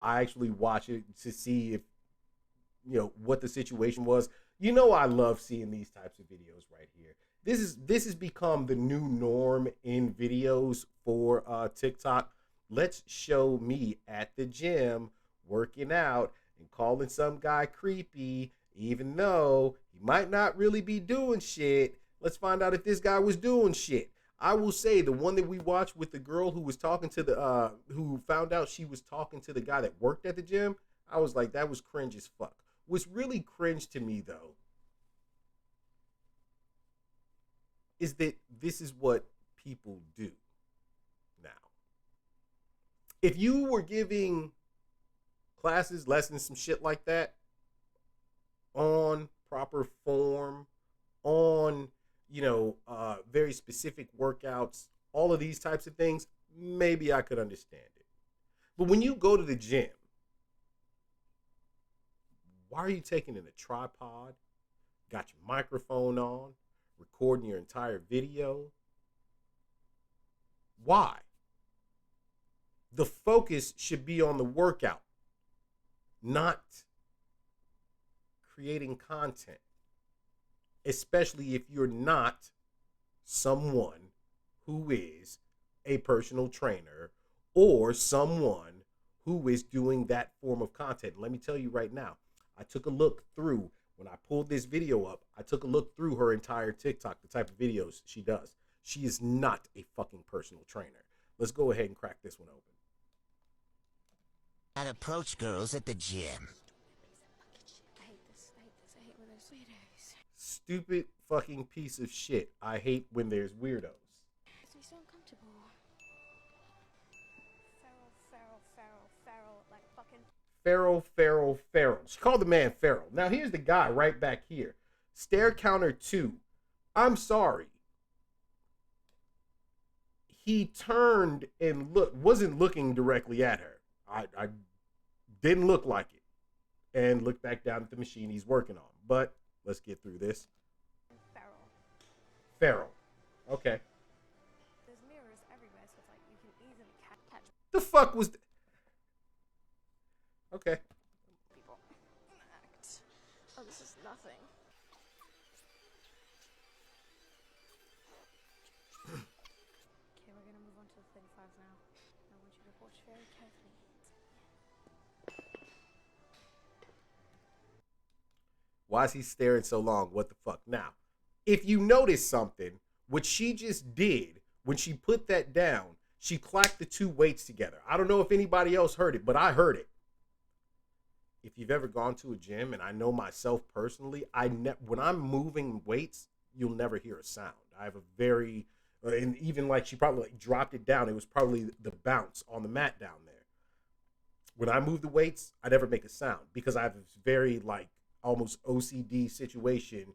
I actually watch it to see if, what the situation was. You know, I love seeing these types of videos right here. This has become the new norm in videos for TikTok. Let's show me at the gym working out and calling some guy creepy, even though he might not really be doing shit. Let's find out if this guy was doing shit. I will say the one that we watched with the girl who was talking to the who found out she was talking to the guy that worked at the gym. I was like, that was cringe as fuck. What's really cringe to me though is that this is what people do now. If you were giving classes, lessons, some shit like that on proper form, on very specific workouts, all of these types of things, maybe I could understand it. But when you go to the gym, why are you taking in a tripod? Got your microphone on, recording your entire video? Why? The focus should be on the workout, not creating content, especially if you're not someone who is a personal trainer or someone who is doing that form of content. Let me tell you right now, I took a look through, when I pulled this video up, I took a look through her entire TikTok, the type of videos she does. She is not a fucking personal trainer. Let's go ahead and crack this one open. I'd approach girls at the gym. I hate this. I hate when there's weirdos. Stupid fucking piece of shit. I hate when there's weirdos. It's me so uncomfortable. Feral, like fucking. Feral. She called the man feral. Now here's the guy right back here. Stare counter 2. I'm sorry. He turned and wasn't looking directly at her. I didn't look like it. And looked back down at the machine he's working on. But let's get through this. Feral. Okay. There's mirrors everywhere, so it's like you can easily catch The fuck was Okay. people. Act. Oh, this is nothing. Okay, we're gonna move on to the 35s now. I want you to watch very carefully. Why is he staring so long? What the fuck? Now, if you notice something, what she just did when she put that down, she clacked the two weights together. I don't know if anybody else heard it, but I heard it. If you've ever gone to a gym, and I know myself personally, when I'm moving weights, you'll never hear a sound. I have a very, and even like she probably like dropped it down. It was probably the bounce on the mat down there. When I move the weights, I never make a sound because I have this very like almost OCD situation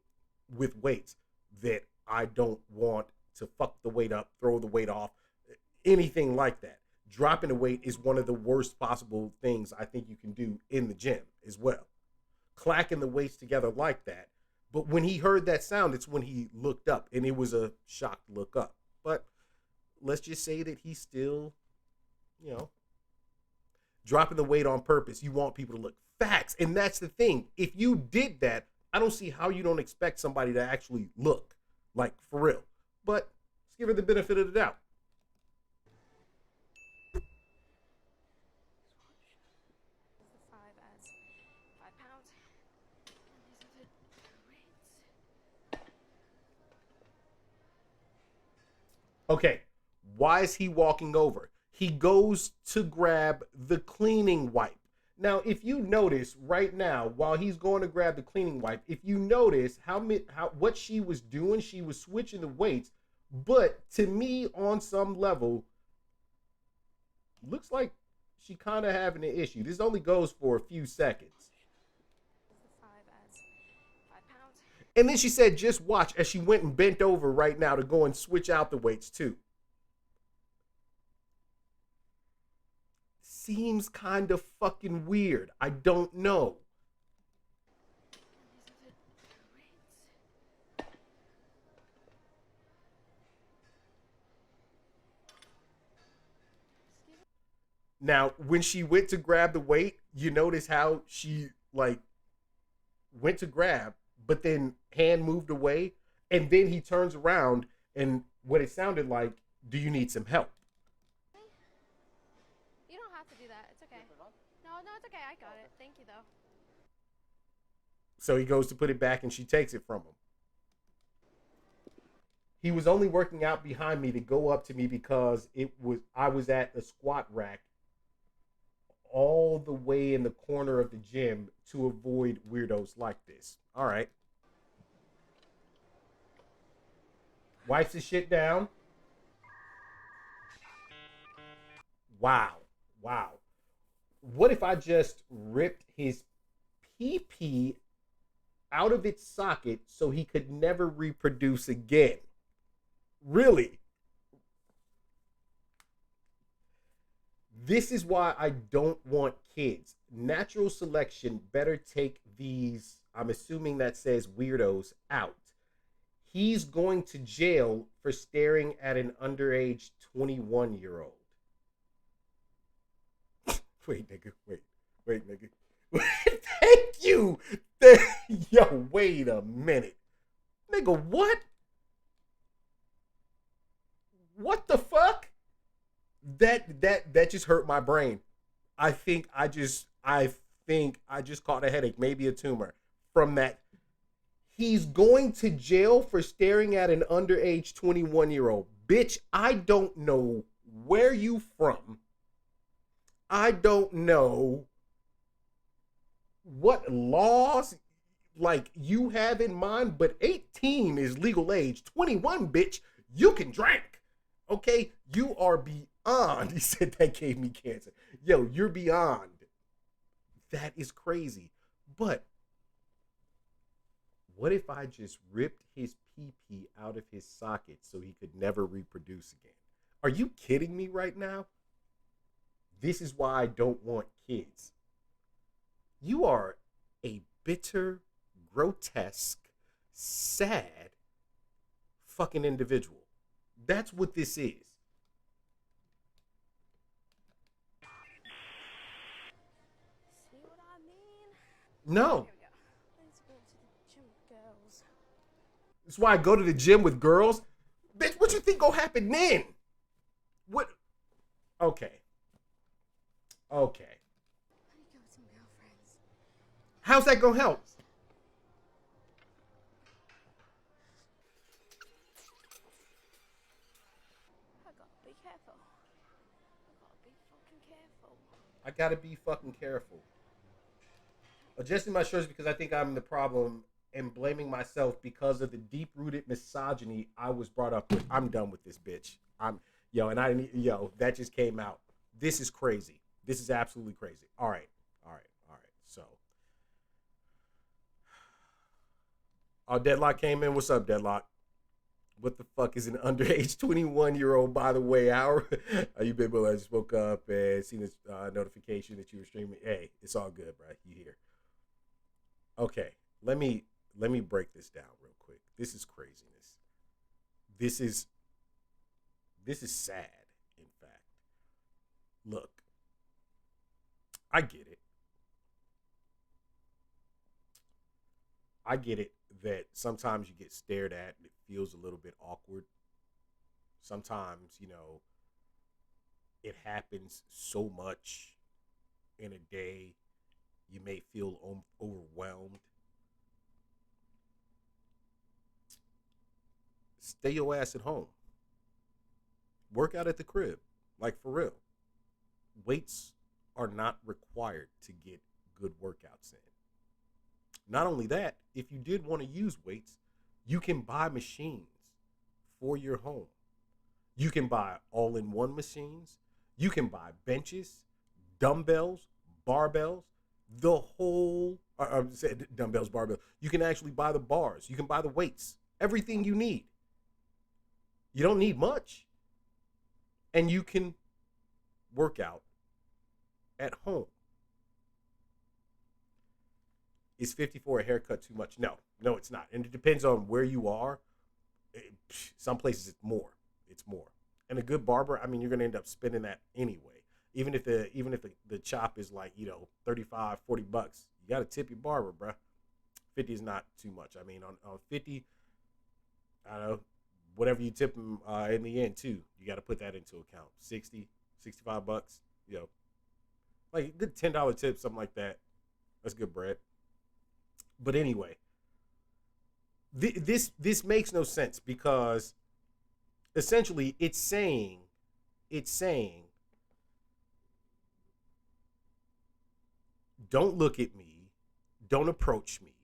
with weights that I don't want to fuck the weight up, throw the weight off, anything like that. Dropping a weight is one of the worst possible things I think you can do in the gym as well. Clacking the weights together like that. But when he heard that sound, it's when he looked up, and it was a shocked look up. But let's just say that he's still, dropping the weight on purpose. You want people to look. Facts. And that's the thing. If you did that, I don't see how you don't expect somebody to actually look, like for real. But let's give her the benefit of the doubt. Okay, why is he walking over? He goes to grab the cleaning wipe. Now, if you notice right now, while he's going to grab the cleaning wipe, if you notice what she was doing, she was switching the weights. But to me, on some level, looks like she kind of having an issue. This only goes for a few seconds. And then she said, just watch, as she went and bent over right now to go and switch out the weights too. Seems kind of fucking weird. I don't know. Now, when she went to grab the weight, you notice how she like went to grab, but then hand moved away, and then he turns around and what it sounded like, do you need some help? You don't have to do that. It's okay. No, it's okay. I got it. Thank you, though. So he goes to put it back and she takes it from him. He was only working out behind me to go up to me because I was at the squat rack all the way in the corner of the gym to avoid weirdos like this. All right. Wipes his shit down. Wow. Wow. What if I just ripped his PP out of its socket so he could never reproduce again? Really? This is why I don't want kids. Natural selection better take these, I'm assuming that says weirdos, out. He's going to jail for staring at an underage 21-year-old. Wait, nigga. Wait, nigga. Thank you. Yo, wait a minute. Nigga, what? What the fuck? That just hurt my brain. I think I just caught a headache, maybe a tumor from that. He's going to jail for staring at an underage 21-year-old. Bitch, I don't know where you from. I don't know what laws like you have in mind, but 18 is legal age. 21, bitch, you can drink. Okay? You are beyond. He said that gave me cancer. Yo, you're beyond. That is crazy. But what if I just ripped his pee out of his socket so he could never reproduce again? Are you kidding me right now? This is why I don't want kids. You are a bitter, grotesque, sad fucking individual. That's what this is. See what I mean? No. Here we go. Let's go to the gym with girls. That's why I go to the gym with girls. Bitch, what you think gonna happen then? What? Okay. Okay. Let me go with some girlfriends. How's that gonna help? I gotta be careful. I gotta be fucking careful. I gotta be fucking careful. Adjusting my shirts because I think I'm the problem and blaming myself because of the deep-rooted misogyny I was brought up with. I'm done with this bitch. That just came out. This is crazy. This is absolutely crazy. All right. So, Deadlock came in. What's up, Deadlock? What the fuck is an underage 21-year-old, by the way? How you been, Bill? I just woke up and seen this notification that you were streaming. Hey, it's all good, bro. You here. Okay, let me break this down real quick. This is craziness. This is sad, in fact. Look, I get it. I get it that sometimes you get stared at and it feels a little bit awkward. Sometimes, it happens so much in a day, you may feel overwhelmed. Stay your ass at home. Work out at the crib, like for real. Weights are not required to get good workouts in. Not only that, if you did want to use weights, you can buy machines for your home. You can buy all-in-one machines. You can buy benches, dumbbells, barbells, the whole, I said dumbbells, barbells. You can actually buy the bars. You can buy the weights, everything you need. You don't need much. And you can work out at home. Is 54 a haircut too much? No, it's not. And it depends on where you are. Some places it's more. And a good barber, you're going to end up spending that anyway. Even if the chop is like, 35, $40, you got to tip your barber, bruh. 50 is not too much. I mean, on 50, I don't know, whatever you tip them in the end too, you got to put that into account. 60, $65, like a good $10 tip, something like that. That's good bread. But anyway, this makes no sense because essentially it's saying don't look at me, don't approach me.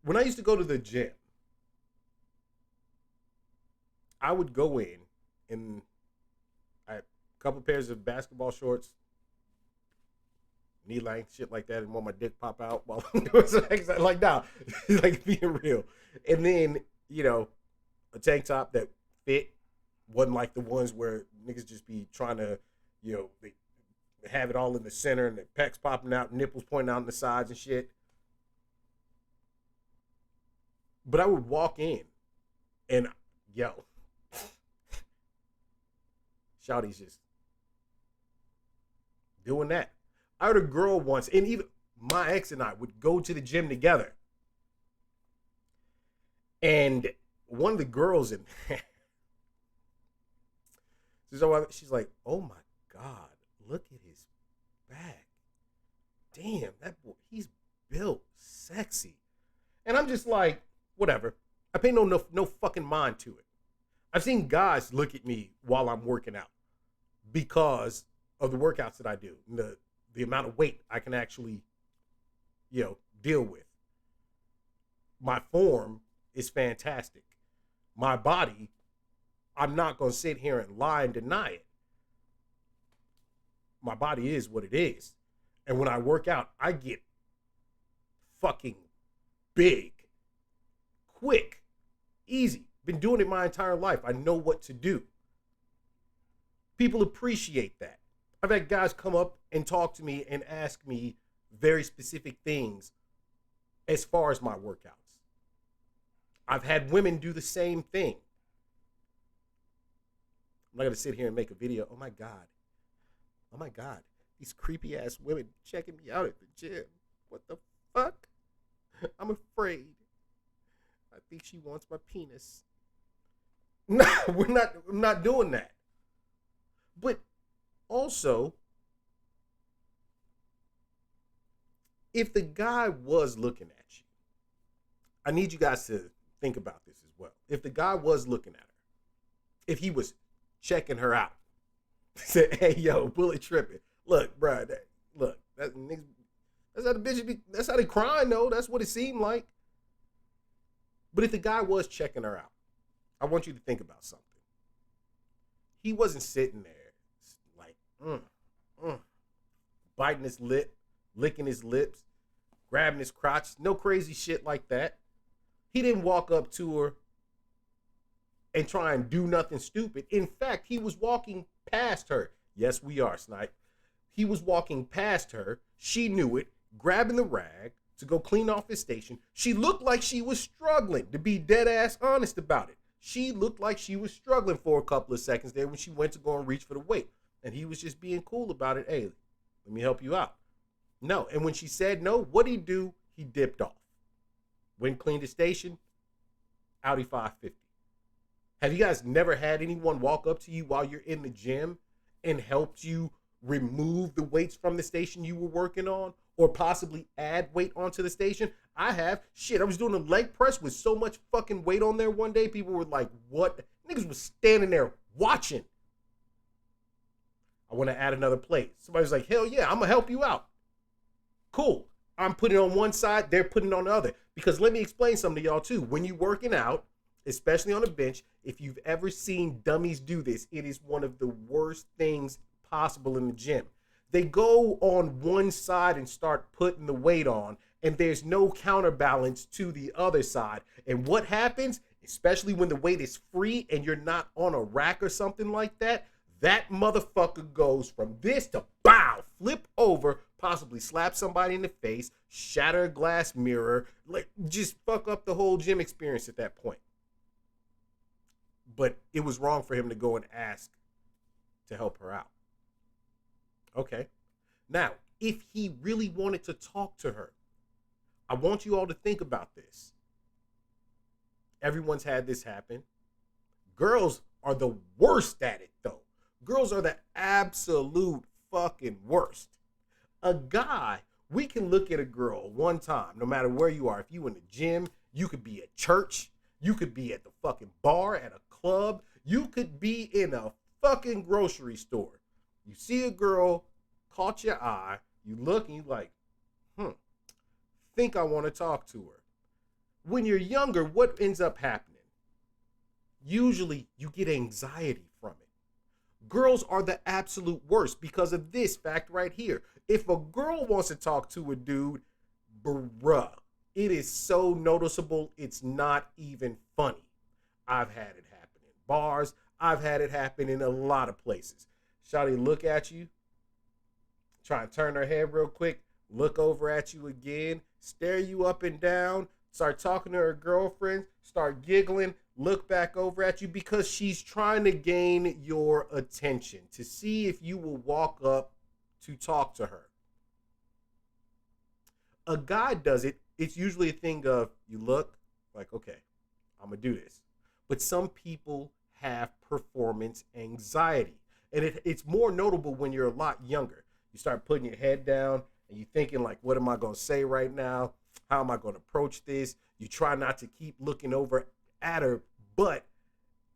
When I used to go to the gym, I would go in I had a couple pairs of basketball shorts, knee length, shit like that, and want my dick pop out while I'm doing something. Like, nah, like being real. And then, a tank top that fit, wasn't like the ones where niggas just be trying to, they have it all in the center and the pecs popping out, nipples pointing out on the sides and shit. But I would walk in and, Shawty's just doing that. I heard a girl once, and even my ex and I would go to the gym together. And one of the girls in there, she's like, oh my God, look at his back. Damn, that boy, he's built sexy. And I'm just like, whatever. I pay no fucking mind to it. I've seen guys look at me while I'm working out because of the workouts that I do. The amount of weight I can actually, deal with. My form is fantastic. My body, I'm not going to sit here and lie and deny it. My body is what it is. And when I work out, I get fucking big, quick, easy. Been doing it my entire life. I know what to do. People appreciate that. I've had guys come up and talk to me and ask me very specific things as far as my workouts. I've had women do the same thing. I'm not going to sit here and make a video. Oh my God. These creepy ass women checking me out at the gym. What the fuck? I'm afraid. I think she wants my penis. No, I'm not doing that. But also, if the guy was looking at you, I need you guys to think about this as well. If the guy was looking at her, if he was checking her out, said, hey, yo, bullet tripping. Look, bro, that's how the bitch be, that's how they crying, though. That's what it seemed like. But if the guy was checking her out, I want you to think about something. He wasn't sitting there like, biting his lip, licking his lips, grabbing his crotch. No crazy shit like that. He didn't walk up to her and try and do nothing stupid. In fact, he was walking past her. Yes, we are, Snipe. He was walking past her. She knew it, grabbing the rag to go clean off his station. She looked like she was struggling, to be dead ass honest about it. She looked like she was struggling for a couple of seconds there when she went to go and reach for the weight. And he was just being cool about it. Hey, let me help you out. No. And when she said no, what'd he do? He dipped off. Went cleaned the station. Audi 550. Have you guys never had anyone walk up to you while you're in the gym and helped you remove the weights from the station you were working on, or possibly add weight onto the station? I have. Shit, I was doing a leg press with so much fucking weight on there one day. People were like, what? Niggas was standing there watching. I want to add another plate. Somebody was like, hell yeah, I'm going to help you out. Cool. I'm putting it on one side, they're putting it on the other. Because let me explain something to y'all too. When you're working out, especially on a bench, if you've ever seen dummies do this, it is one of the worst things possible in the gym. They go on one side and start putting the weight on, and there's no counterbalance to the other side. And what happens, especially when the weight is free and you're not on a rack or something like that, that motherfucker goes from this to bow, flip over, possibly slap somebody in the face, shatter a glass mirror, like just fuck up the whole gym experience at that point. But it was wrong for him to go and ask to help her out. Okay. Now, if he really wanted to talk to her, I want you all to think about this. Everyone's had this happen. Girls are the worst at it, though. Girls are the absolute fucking worst. A guy, we can look at a girl one time, no matter where you are. If you in the gym, you could be at church, you could be at the fucking bar, at a club, you could be in a fucking grocery store. You see a girl, caught your eye, you look and you like, think I want to talk to her. When you're younger, what ends up happening? Usually you get anxiety from it. Girls are the absolute worst because of this fact right here. If a girl wants to talk to a dude, bruh, it is so noticeable, it's not even funny. I've had it happen in bars. I've had it happen in a lot of places. Shawty look at you, try and turn her head real quick, look over at you again, stare you up and down, start talking to her girlfriend, start giggling, look back over at you because she's trying to gain your attention to see if you will walk up to talk to her. A guy does it, it's usually a thing of you look like, okay, I'm gonna do this. But some people have performance anxiety. And it's more notable when you're a lot younger. You start putting your head down and you're thinking like, what am I gonna say right now? How am I gonna approach this? You try not to keep looking over at her, but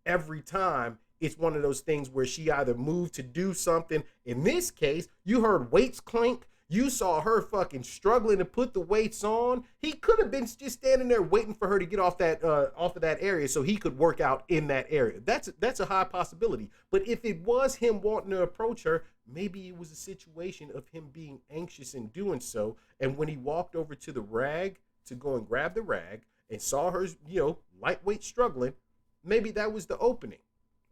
every time it's one of those things where she either moved to do something. In this case, you heard weights clink. You saw her fucking struggling to put the weights on. He could have been just standing there waiting for her to get off of that area so he could work out in that area. That's a high possibility. But if it was him wanting to approach her, maybe it was a situation of him being anxious in doing so. And when he walked over to the rag to go and grab the rag and saw her, lightweight struggling, maybe that was the opening.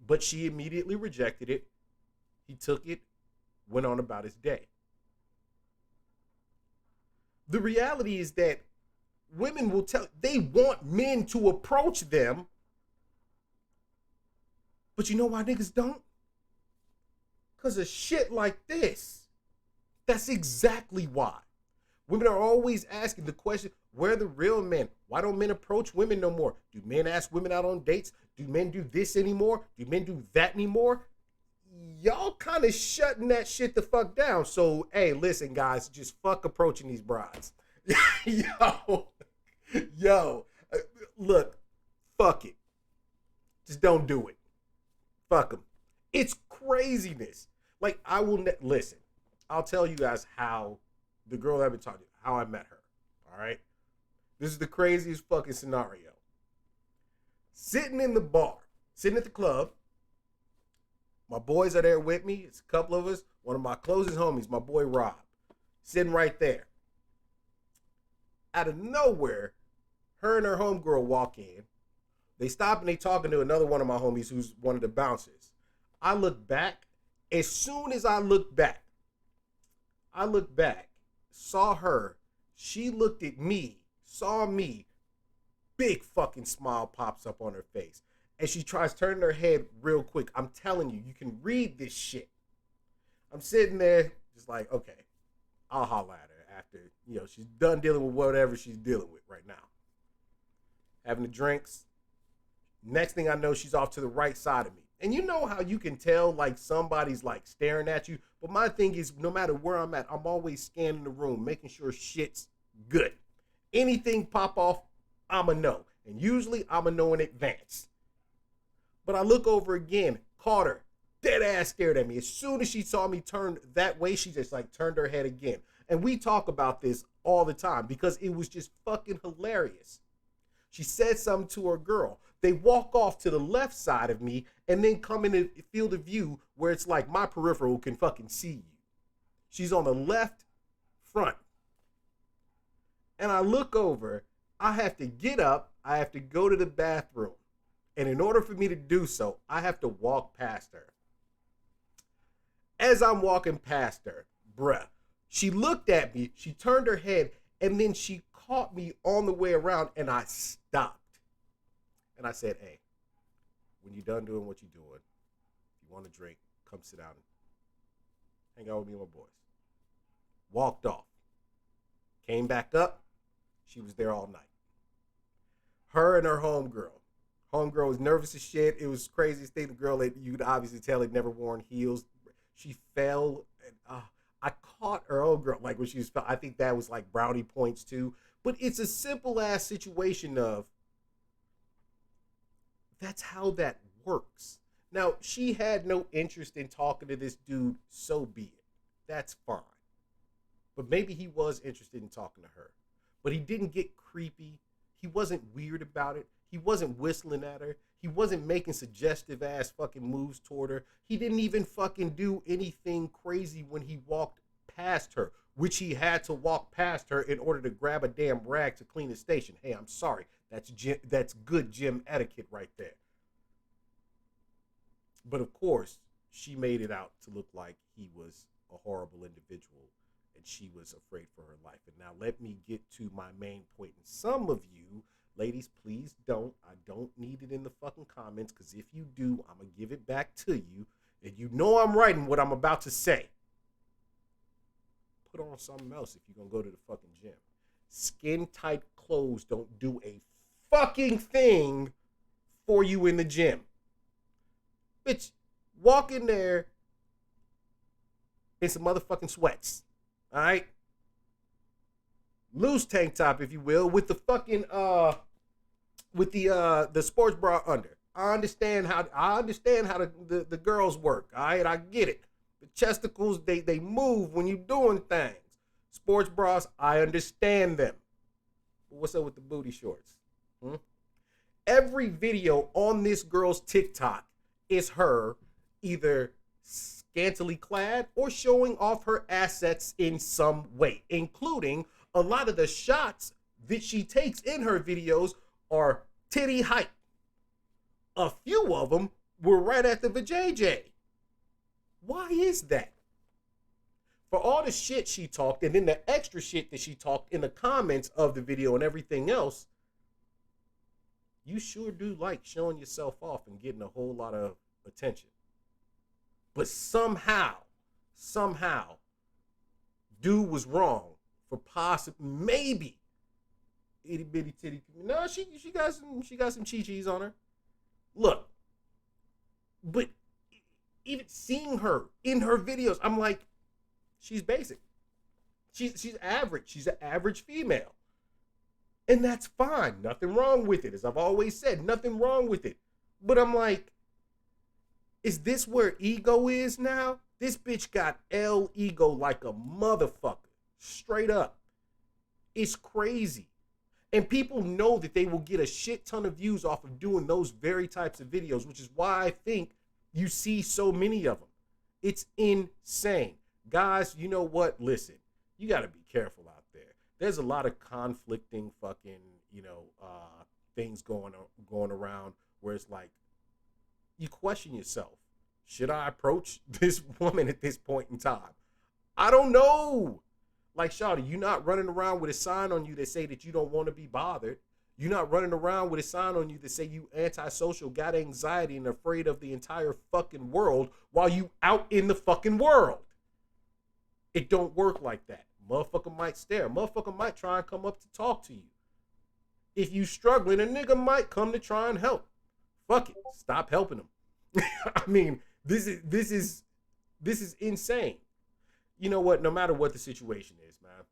But she immediately rejected it. He took it, went on about his day. The reality is that women will they want men to approach them. But you know why niggas don't? Because of shit like this. That's exactly why. Women are always asking the question, where are the real men? Why don't men approach women no more? Do men ask women out on dates? Do men do this anymore? Do men do that anymore? Y'all kind of shutting that shit the fuck down. So, hey, listen, guys, just fuck approaching these brides. yo, look, fuck it. Just don't do it. Fuck them. It's craziness. Like, I will, listen, I'll tell you guys how the girl I've been talking to, how I met her. All right? This is the craziest fucking scenario. Sitting in the bar, sitting at the club, my boys are there with me. It's a couple of us. One of my closest homies, my boy Rob, sitting right there. Out of nowhere, her and her homegirl walk in. They stop and they talking to another one of my homies who's one of the bouncers. I look back. As soon as I look back, saw her. She looked at me, saw me. Big fucking smile pops up on her face. And she tries turning her head real quick. I'm telling you, you can read this shit. I'm sitting there just like, okay, I'll holler at her after, she's done dealing with whatever she's dealing with right now. Having the drinks. Next thing I know, she's off to the right side of me. And you know how you can tell like somebody's like staring at you. But my thing is, no matter where I'm at, I'm always scanning the room, making sure shit's good. Anything pop off, I'ma know. And usually I'ma know in advance. But I look over again, caught her, dead ass stared at me. As soon as she saw me turn that way, she just like turned her head again. And we talk about this all the time because it was just fucking hilarious. She said something to her girl. They walk off to the left side of me and then come in the field of view where it's like my peripheral can fucking see you. She's on the left front. And I look over, I have to get up, I have to go to the bathroom. And in order for me to do so, I have to walk past her. As I'm walking past her, she looked at me, she turned her head, and then she caught me on the way around, and I stopped. And I said, hey, when you're done doing what you're doing, if you want a drink, come sit down and hang out with me and my boys. Walked off. Came back up. She was there all night. Her and her homegirl. Homegirl was nervous as shit. It was craziest thing. The girl, you could obviously tell, had never worn heels. She fell. And, I caught her old girl, like when she was. I think that was like brownie points too. But it's a simple ass situation of. That's how that works. Now she had no interest in talking to this dude. So be it. That's fine. But maybe he was interested in talking to her. But he didn't get creepy. He wasn't weird about it. He wasn't whistling at her. He wasn't making suggestive ass fucking moves toward her. He didn't even fucking do anything crazy when he walked past her, which he had to walk past her in order to grab a damn rag to clean his station. Hey, I'm sorry. That's good gym etiquette right there. But of course, she made it out to look like he was a horrible individual and she was afraid for her life. And now let me get to my main point. And some of you, ladies, please don't. I don't need it in the fucking comments, because if you do, I'm going to give it back to you. And you know I'm writing what I'm about to say. Put on something else if you're going to go to the fucking gym. Skin tight clothes don't do a fucking thing for you in the gym. Bitch, walk in there in some motherfucking sweats. All right? Loose tank top, if you will, with the fucking with the sports bra under. I understand how the girls work. All right, I get it. The chesticles, they move when you're doing things. Sports bras, I understand them. But what's up with the booty shorts? Every video on this girl's TikTok is her either scantily clad or showing off her assets in some way, including a lot of the shots that she takes in her videos are titty height. A few of them were right at the vajayjay. Why is that? For all the shit she talked and then the extra shit that she talked in the comments of the video and everything else, you sure do like showing yourself off and getting a whole lot of attention. But somehow, dude was wrong for maybe itty bitty titty. No, she got some chi-chis on her. Look, but even seeing her in her videos, I'm like, she's basic. She's average. She's an average female. And that's fine. Nothing wrong with it. As I've always said, nothing wrong with it. But I'm like, is this where ego is now? This bitch got L ego like a motherfucker. Straight up. It's crazy. And people know that they will get a shit ton of views off of doing those very types of videos, which is why I think you see so many of them. It's insane. Guys, you know what? Listen, you got to be careful out there. There's a lot of conflicting fucking, things going around where it's like, you question yourself. Should I approach this woman at this point in time? I don't know. Like, shawty, you're not running around with a sign on you that say that you don't want to be bothered. You're not running around with a sign on you that say you antisocial, got anxiety, and afraid of the entire fucking world while you out in the fucking world. It don't work like that. Motherfucker might stare. Motherfucker might try and come up to talk to you. If you struggling, a nigga might come to try and help. Fuck it. Stop helping them. I mean, this is insane. You know what? No matter what the situation is, man,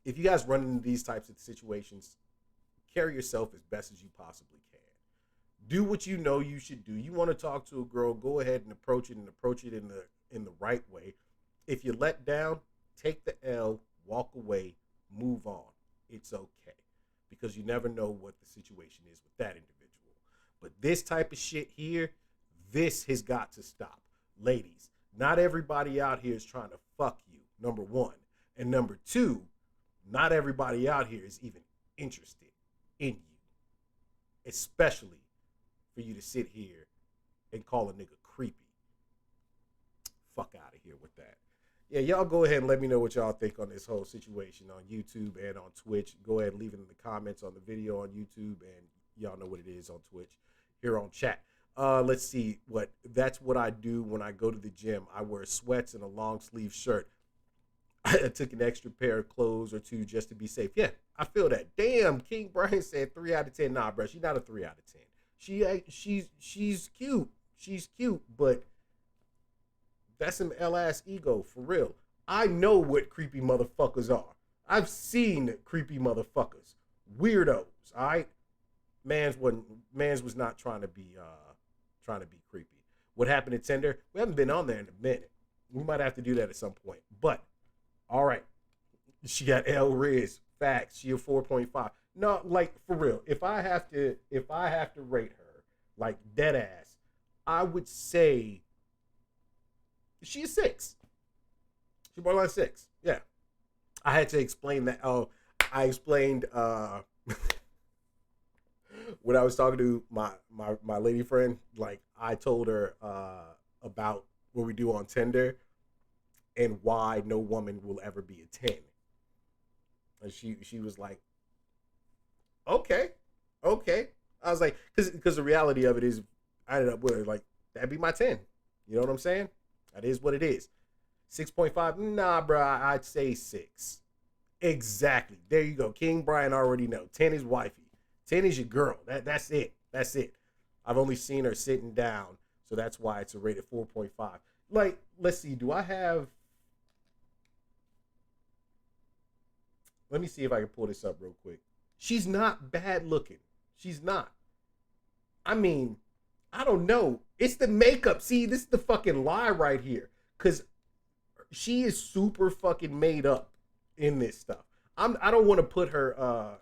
if you guys run into these types of situations, carry yourself as best as you possibly can. Do what you know you should do. You want to talk to a girl, go ahead and approach it in the right way. If you're let down, take the L, walk away, move on. It's okay. Because you never know what the situation is with that individual. But this type of shit here, this has got to stop. Ladies, not everybody out here is trying to fuck you, number one. And number two, not everybody out here is even interested in you. Especially for you to sit here and call a nigga creepy. Fuck out of here with that. Yeah, y'all go ahead and let me know what y'all think on this whole situation on YouTube and on Twitch. Go ahead and leave it in the comments on the video on YouTube, and y'all know what it is on Twitch here on chat. Let's see. That's what I do when I go to the gym. I wear sweats and a long sleeve shirt. I took an extra pair of clothes or two just to be safe. Yeah, I feel that. Damn, King Brian said 3 out of 10. Nah, bro, she's not a 3 out of 10. She's cute. She's cute, but that's some L ass ego for real. I know what creepy motherfuckers are. I've seen creepy motherfuckers, weirdos. All right, man's was not trying to be creepy. What happened at Tinder? We haven't been on there in a minute. We might have to do that at some point. But all right, she got L Riz facts. She a 4.5. No, like for real. If I have to rate her like dead ass, I would say she's 6. She borderline 6. Yeah. I had to explain that. Oh, I explained when I was talking to my lady friend, like I told her about what we do on Tinder and why no woman will ever be a 10. And she was like, okay. I was like, because the reality of it is I ended up with her, like, that'd be my 10. You know what I'm saying? That is what it is. 6.5, nah, bro, I'd say 6. Exactly. There you go. King Brian already know. 10 is wifey. 10 is your girl. That's it. That's it. I've only seen her sitting down, so that's why it's a rated 4.5. Like, let's see. Do I have? Let me see if I can pull this up real quick. She's not bad looking. She's not. I mean, I don't know. It's the makeup. See, this is the fucking lie right here. Cause she is super fucking made up in this stuff. I don't want to put her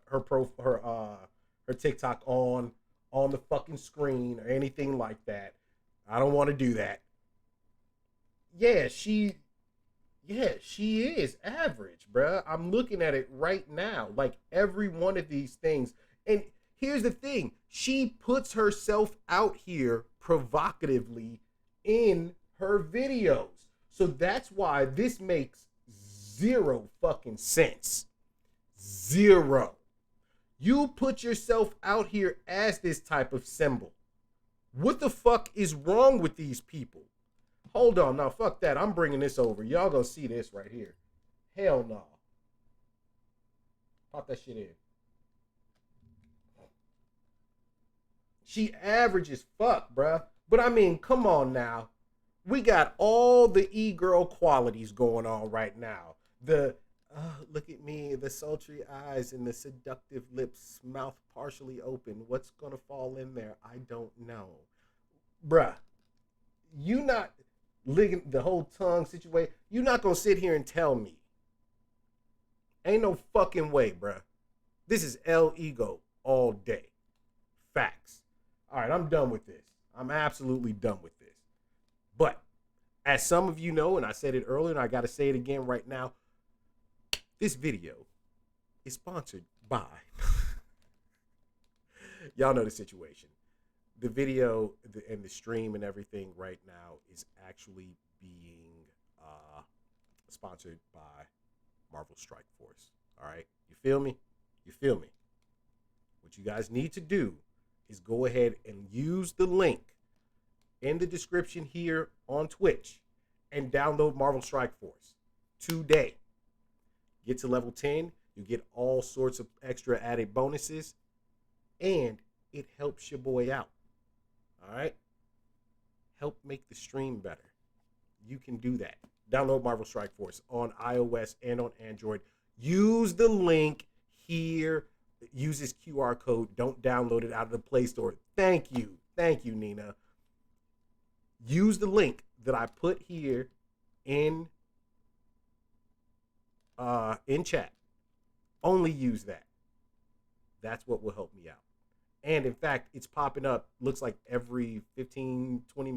TikTok on the fucking screen or anything like that. I don't want to do that. Yeah, she is average, bruh. I'm looking at it right now. Like every one of these things. And here's the thing. She puts herself out here provocatively in her videos. So that's why this makes zero fucking sense. Zero. You put yourself out here as this type of symbol. What the fuck is wrong with these people? Hold on, now fuck that. I'm bringing this over. Y'all gonna see this right here. Hell no. Pop that shit in. She average as fuck, bruh. But I mean, come on now. We got all the e-girl qualities going on right now. The look at me, the sultry eyes and the seductive lips, mouth partially open. What's gonna fall in there? I don't know. Bruh, you not licking the whole tongue situation. You not gonna sit here and tell me. Ain't no fucking way, bruh. This is L ego all day. Facts. All right, I'm done with this. I'm absolutely done with this. But as some of you know, and I said it earlier, and I got to say it again right now, this video is sponsored by. Y'all know the situation. The video and the stream and everything right now is actually being sponsored by Marvel Strike Force. All right, you feel me? You feel me? What you guys need to do is go ahead and use the link in the description here on Twitch and download Marvel Strike Force today. Get to level 10, you get all sorts of extra added bonuses, and it helps your boy out. All right? Help make the stream better. You can do that. Download Marvel Strike Force on iOS and on Android. Use the link here. Use this QR code. Don't download it out of the Play Store. Thank you. Thank you, Nina. Use the link that I put here in chat. Only use that. That's what will help me out. And in fact, it's popping up, looks like every 15, 20 minutes.